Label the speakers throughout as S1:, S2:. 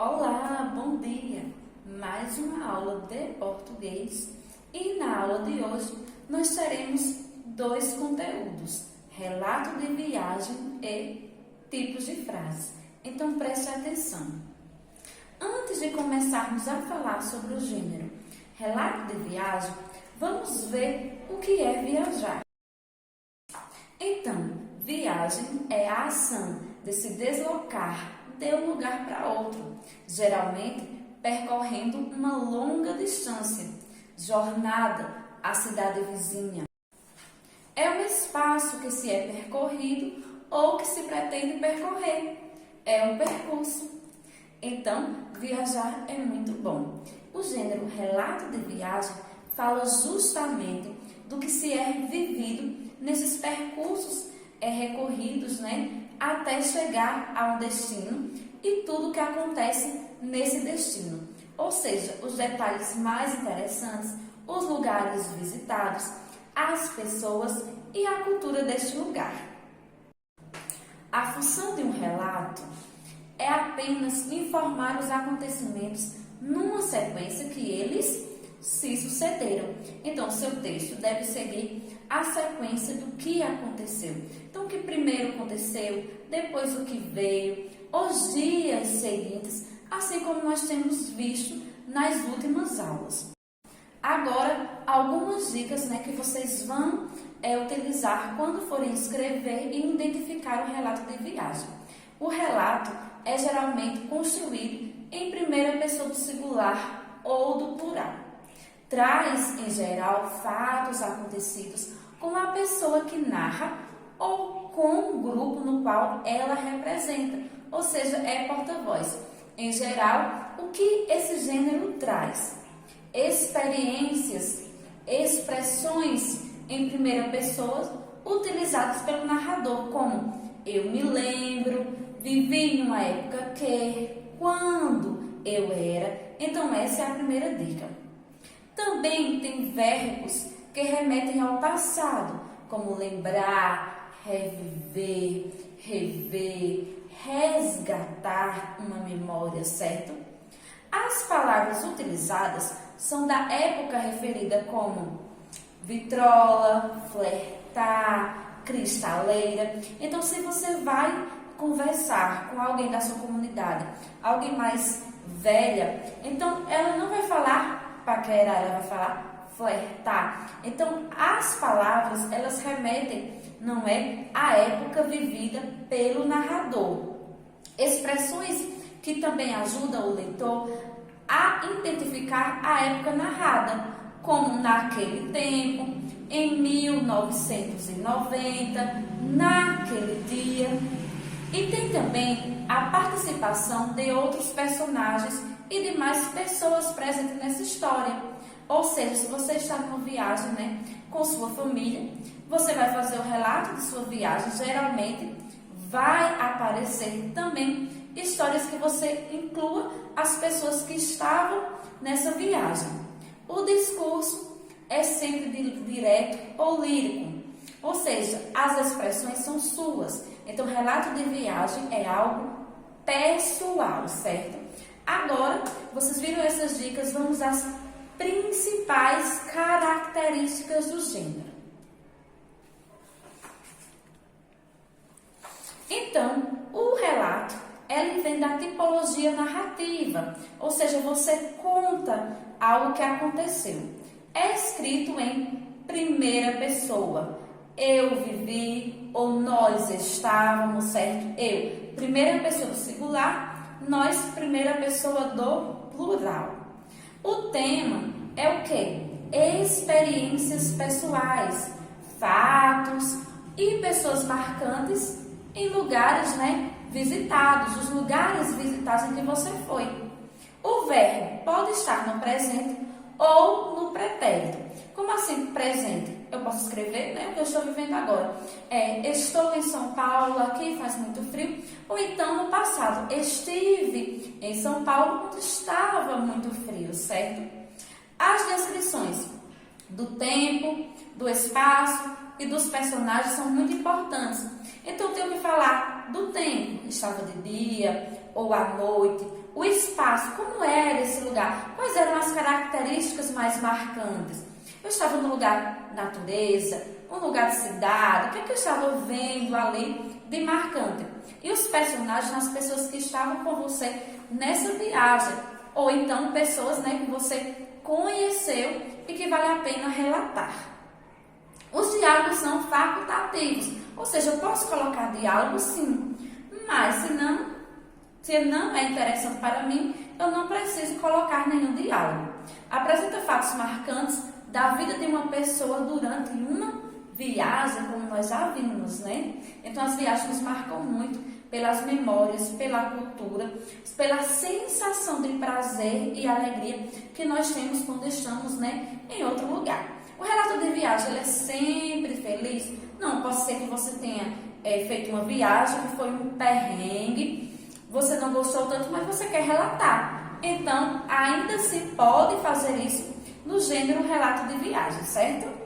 S1: Olá, bom dia! Mais uma aula de português e na aula de hoje nós teremos dois conteúdos, relato de viagem e tipos de frases. Então preste atenção. Antes de começarmos a falar sobre o gênero relato de viagem, vamos ver o que é viajar. Então, viagem é a ação de se deslocar de um lugar para outro, geralmente percorrendo uma longa distância, jornada à cidade vizinha. É um espaço que se é percorrido ou que se pretende percorrer. É um percurso. Então, viajar é muito bom. O gênero relato de viagem fala justamente do que se é vivido nesses percursos recorridos, até chegar a um destino e tudo o que acontece nesse destino. Ou seja, os detalhes mais interessantes, os lugares visitados, as pessoas e a cultura deste lugar. A função de um relato é apenas informar os acontecimentos numa sequência que eles se sucederam. Então, seu texto deve seguir a sequência do que aconteceu. Então, o que primeiro aconteceu, depois o que veio, os dias seguintes, assim como nós temos visto nas últimas aulas. Agora, algumas dicas que vocês vão utilizar quando forem escrever e identificar o relato de viagem. O relato é geralmente construído em primeira pessoa do singular ou do plural. Traz, em geral, fatos acontecidos com a pessoa que narra ou com o grupo no qual ela representa, ou seja, é porta-voz. Em geral, o que esse gênero traz? Experiências, expressões em primeira pessoa utilizadas pelo narrador, como eu me lembro, vivi numa época que, quando eu era. Então, essa é a primeira dica. Também tem verbos que remetem ao passado, como lembrar, reviver, rever, resgatar uma memória, certo? As palavras utilizadas são da época referida como vitrola, flertar, cristaleira. Então, se você vai conversar com alguém da sua comunidade, alguém mais velha, então ela não vai falar paquerar, ela vai falar flertar. Então, as palavras, elas remetem, à época vivida pelo narrador. Expressões que também ajudam o leitor a identificar a época narrada, como naquele tempo, em 1990, naquele dia. E tem também a participação de outros personagens e de mais pessoas presentes nessa história. Ou seja, se você está numa viagem com sua família, você vai fazer o relato de sua viagem, geralmente vai aparecer também histórias que você inclua as pessoas que estavam nessa viagem. O discurso é sempre direto ou lírico, ou seja, as expressões são suas. Então, relato de viagem é algo pessoal, certo? Agora, vocês viram essas dicas, vamos às principais características do gênero. Então, o relato, ele vem da tipologia narrativa, ou seja, você conta algo que aconteceu. É escrito em primeira pessoa. Eu vivi ou nós estávamos, certo? Eu, primeira pessoa do singular, nós, primeira pessoa do plural. O tema é o quê? Experiências pessoais, fatos e pessoas marcantes em lugares, visitados, os lugares visitados em que você foi. O verbo pode estar no presente ou no pretérito. Como assim presente? Eu posso escrever, o que eu estou vivendo agora. Estou em São Paulo, aqui faz muito frio. Ou então no passado, estive em São Paulo quando estava muito frio, certo? As descrições do tempo, do espaço e dos personagens são muito importantes. Então, eu tenho que falar do tempo. Estava de dia, ou à noite, o espaço, como era esse lugar, quais eram as características mais marcantes. Eu estava num lugar de natureza, um lugar de cidade, o que é que eu estava vendo ali de marcante? E os personagens, as pessoas que estavam com você nessa viagem, ou então pessoas, né, que você conheceu e que vale a pena relatar. Os diálogos são facultativos, ou seja, eu posso colocar diálogo sim, mas se não é interessante para mim, eu não preciso colocar nenhum diálogo. Apresenta fatos marcantes da vida de uma pessoa durante uma viagem, como nós já vimos, né? Então as viagens nos marcam muito pelas memórias, pela cultura, pela sensação de prazer e alegria que nós temos quando estamos, né, em outro lugar. O relato de viagem, ele é sempre feliz? Não, pode ser que você tenha feito uma viagem que foi um perrengue, você não gostou tanto, mas você quer relatar. Então, ainda se pode fazer isso no gênero relato de viagem, certo?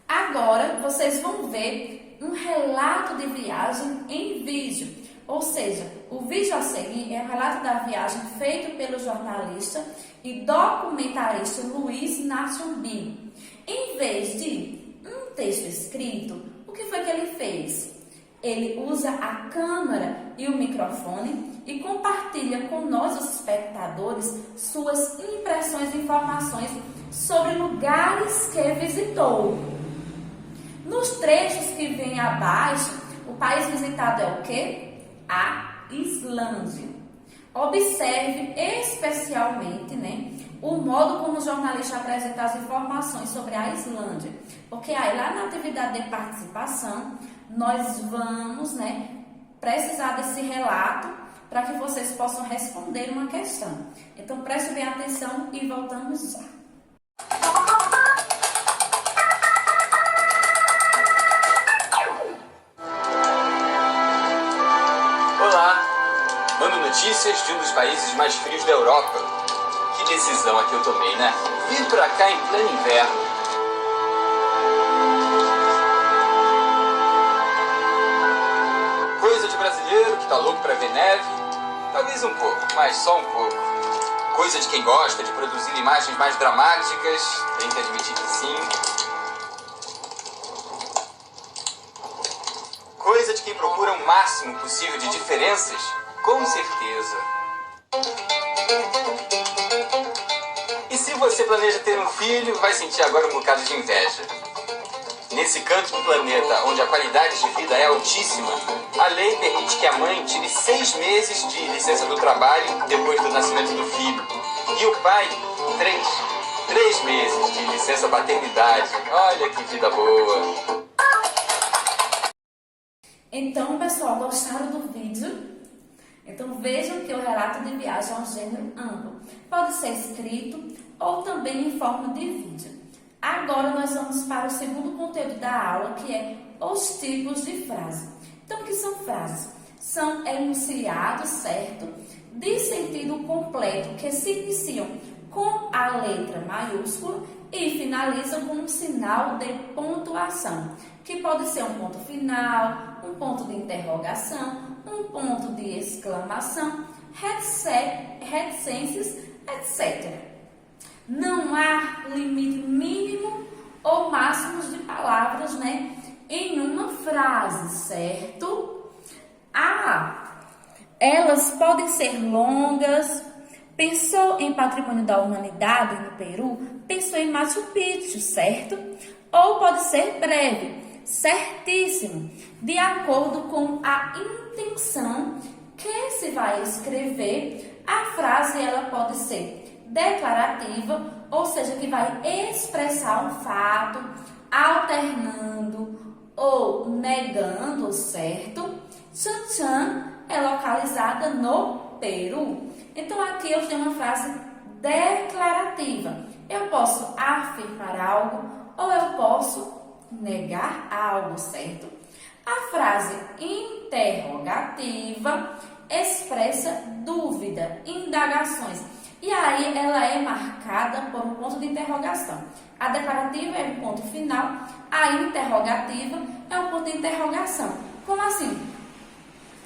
S1: Agora, vocês vão ver um relato de viagem em vídeo. Ou seja, o vídeo a seguir é o relato da viagem feito pelo jornalista e documentarista Luiz Nachumbi. Em vez de um texto escrito, o que foi que ele fez? Ele usa a câmera e o microfone e compartilha com nós, os espectadores, suas impressões e informações sobre lugares que visitou. Nos trechos que vêm abaixo, o país visitado é o quê? A Islândia. Observe especialmente, né, o modo como o jornalista apresenta as informações sobre a Islândia. Porque aí, lá na atividade de participação, nós vamos, né, precisar desse relato para que vocês possam responder uma questão. Então, preste bem atenção e voltamos já.
S2: Mando notícias de um dos países mais frios da Europa. Que decisão aqui eu tomei, né? Vir pra cá em pleno inverno. Coisa de brasileiro que tá louco pra ver neve. Talvez um pouco, mas só um pouco. Coisa de quem gosta de produzir imagens mais dramáticas. Tem que admitir que sim. Coisa de quem procura o máximo possível de diferenças. Com certeza. E se você planeja ter um filho, vai sentir agora um bocado de inveja. Nesse canto do planeta, onde a qualidade de vida é altíssima, a lei permite que a mãe tire 6 meses de licença do trabalho depois do nascimento do filho. E o pai, 3 meses de licença paternidade. Olha que vida boa.
S1: Então, pessoal, gostaram do vídeo? Então, vejam que o relato de viagem é um gênero amplo. Pode ser escrito ou também em forma de vídeo. Agora, nós vamos para o segundo conteúdo da aula, que é os tipos de frase. Então, o que são frases? São enunciados, certo? De sentido completo, que se iniciam com a letra maiúscula e finalizam com um sinal de pontuação, que pode ser um ponto final, um ponto de interrogação, um ponto de exclamação, reticências, etc. Não há limite mínimo ou máximos de palavras, né, em uma frase, certo? Elas podem ser longas. Pensou em Patrimônio da Humanidade no Peru? Pensou em Machu Picchu, certo? Ou pode ser breve, certíssimo, de acordo com a intenção que se vai escrever. A frase ela pode ser declarativa, ou seja, que vai expressar um fato, alternando ou negando, certo? Chan-chan é localizada no Peru. Então, aqui eu tenho uma frase declarativa. Eu posso afirmar algo ou eu posso negar algo, certo? A frase interrogativa expressa dúvida, indagações. E aí ela é marcada por um ponto de interrogação. A declarativa é um ponto final, a interrogativa é um ponto de interrogação. Como assim?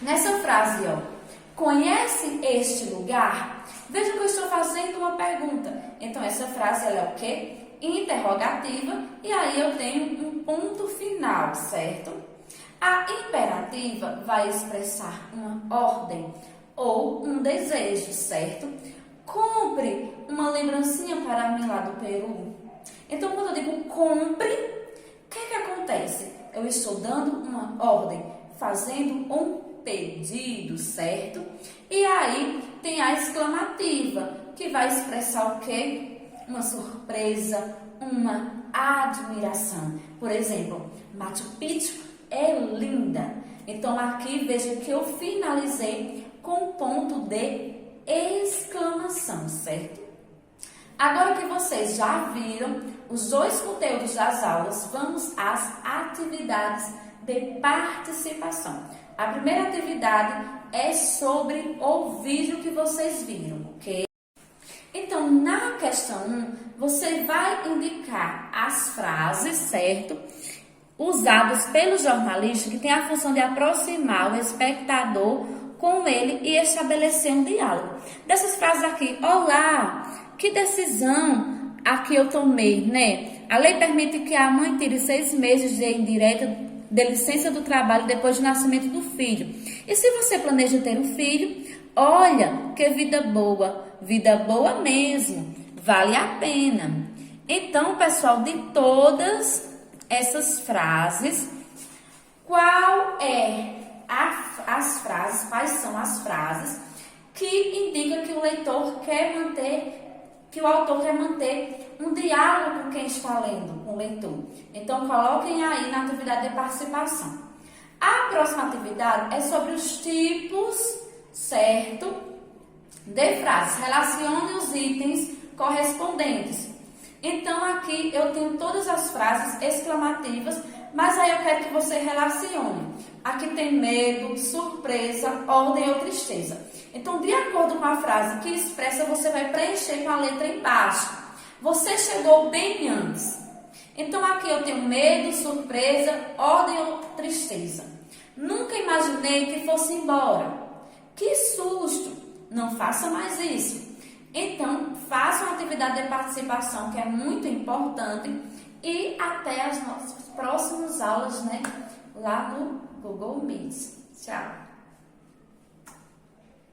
S1: Nessa frase, ó, conhece este lugar? Veja que eu estou fazendo uma pergunta. Então, essa frase, ela é o quê? Interrogativa, e aí eu tenho um ponto final, certo? A imperativa vai expressar uma ordem ou um desejo, certo? Compre uma lembrancinha para mim lá do Peru. Então, quando eu digo compre, o que acontece? Eu estou dando uma ordem, fazendo um pedido, certo? E aí tem a exclamativa, que vai expressar o quê? Uma surpresa, uma admiração. Por exemplo, Machu Picchu é linda. Então, aqui veja que eu finalizei com ponto de exclamação, certo? Agora que vocês já viram os dois conteúdos das aulas, vamos às atividades de participação. A primeira atividade é sobre o vídeo que vocês viram, ok? Então, na questão 1, você vai indicar as frases, certo? Usadas pelo jornalista, que tem a função de aproximar o espectador com ele e estabelecer um diálogo. Dessas frases aqui, olá, que decisão aqui eu tomei, né? A lei permite que a mãe tire 6 meses de indireta de licença do trabalho depois do nascimento do filho. E se você planeja ter um filho, olha, que vida boa mesmo, vale a pena. Então, pessoal, de todas essas frases, quais são as frases que indicam que o leitor quer manter, que o autor quer manter um diálogo com quem está lendo, com o leitor. Então, coloquem aí na atividade de participação. A próxima atividade é sobre os tipos, certo, de frases. Relacione os itens correspondentes. Então, aqui eu tenho todas as frases exclamativas, mas aí eu quero que você relacione. Aqui tem medo, surpresa, ordem ou tristeza. Então, de acordo com a frase que expressa, você vai preencher com a letra embaixo. Você chegou bem antes. Então, aqui eu tenho medo, surpresa, ordem ou tristeza. Nunca imaginei que fosse embora. Que susto! Não faça mais isso. Então, faça uma atividade de participação que é muito importante e até as nossas próximas aulas, né? Lá no Google Meet. Tchau!